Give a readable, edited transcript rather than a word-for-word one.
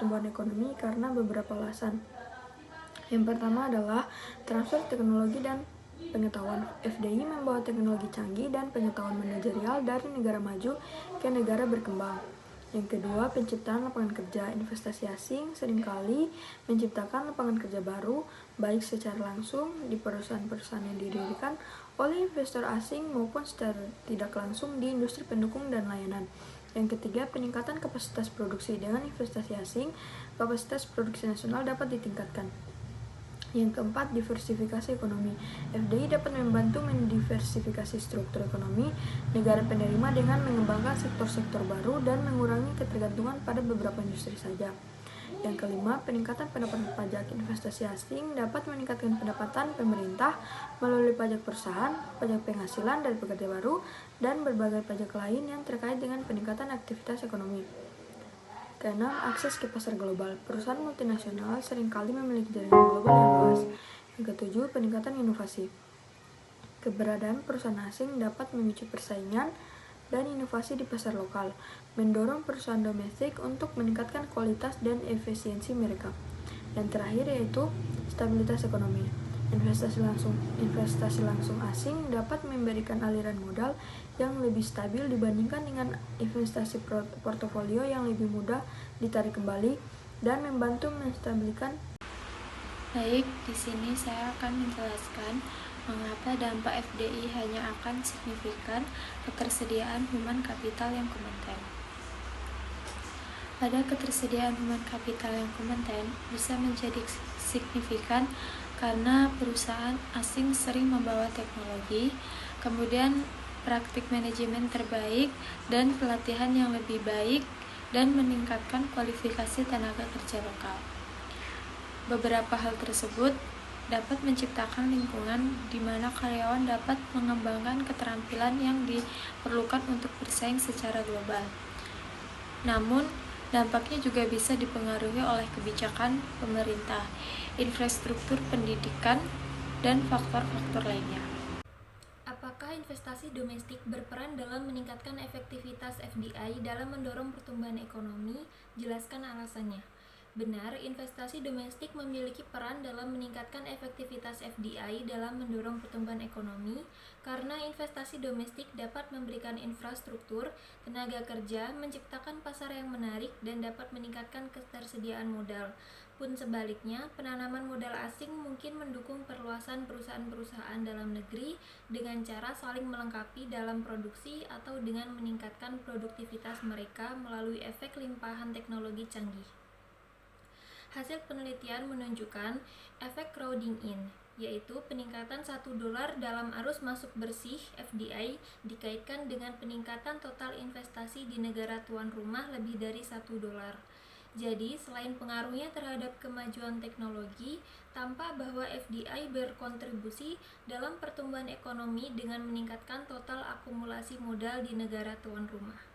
pertumbuhan ekonomi karena beberapa alasan. Yang pertama adalah transfer teknologi dan pengetahuan. FDI membawa teknologi canggih dan pengetahuan manajerial dari negara maju ke negara berkembang. Yang kedua, penciptaan lapangan kerja. Investasi asing seringkali menciptakan lapangan kerja baru, baik secara langsung di perusahaan-perusahaan yang didirikan oleh investor asing maupun secara tidak langsung di industri pendukung dan layanan. Yang ketiga, peningkatan kapasitas produksi. Dengan investasi asing, kapasitas produksi nasional dapat ditingkatkan. Yang keempat, diversifikasi ekonomi. FDI dapat membantu mendiversifikasi struktur ekonomi negara penerima dengan mengembangkan sektor-sektor baru dan mengurangi ketergantungan pada beberapa industri saja. Yang kelima, peningkatan pendapatan pajak. Investasi asing dapat meningkatkan pendapatan pemerintah melalui pajak perusahaan, pajak penghasilan dari pekerja baru, dan berbagai pajak lain yang terkait dengan peningkatan aktivitas ekonomi. Keenam, akses ke pasar global. Perusahaan multinasional seringkali memiliki jaringan global yang luas. Yang ketujuh, peningkatan inovasi. Keberadaan perusahaan asing dapat memicu persaingan dan inovasi di pasar lokal, mendorong perusahaan domestik untuk meningkatkan kualitas dan efisiensi mereka. Yang terakhir yaitu stabilitas ekonomi. Investasi langsung asing dapat memberikan aliran modal yang lebih stabil dibandingkan dengan investasi portofolio yang lebih mudah ditarik kembali dan membantu menstabilkan. Baik, di sini saya akan menjelaskan mengapa dampak FDI hanya akan signifikan ketersediaan human capital yang kompeten. Pada ketersediaan human capital yang kompeten bisa menjadi signifikan karena perusahaan asing sering membawa teknologi, kemudian praktik manajemen terbaik, dan pelatihan yang lebih baik, dan meningkatkan kualifikasi tenaga kerja lokal. Beberapa hal tersebut dapat menciptakan lingkungan di mana karyawan dapat mengembangkan keterampilan yang diperlukan untuk bersaing secara global. Namun, dampaknya juga bisa dipengaruhi oleh kebijakan pemerintah, infrastruktur pendidikan, dan faktor-faktor lainnya. Apakah investasi domestik berperan dalam meningkatkan efektivitas FDI dalam mendorong pertumbuhan ekonomi? Jelaskan alasannya. Benar, investasi domestik memiliki peran dalam meningkatkan efektivitas FDI dalam mendorong pertumbuhan ekonomi karena investasi domestik dapat memberikan infrastruktur, tenaga kerja, menciptakan pasar yang menarik, dan dapat meningkatkan ketersediaan modal. Pun sebaliknya, penanaman modal asing mungkin mendukung perluasan perusahaan-perusahaan dalam negeri dengan cara saling melengkapi dalam produksi atau dengan meningkatkan produktivitas mereka melalui efek limpahan teknologi canggih. Hasil penelitian menunjukkan efek crowding in, yaitu peningkatan $1 dalam arus masuk bersih FDI dikaitkan dengan peningkatan total investasi di negara tuan rumah lebih dari $1. Jadi, selain pengaruhnya terhadap kemajuan teknologi, tampak bahwa FDI berkontribusi dalam pertumbuhan ekonomi dengan meningkatkan total akumulasi modal di negara tuan rumah.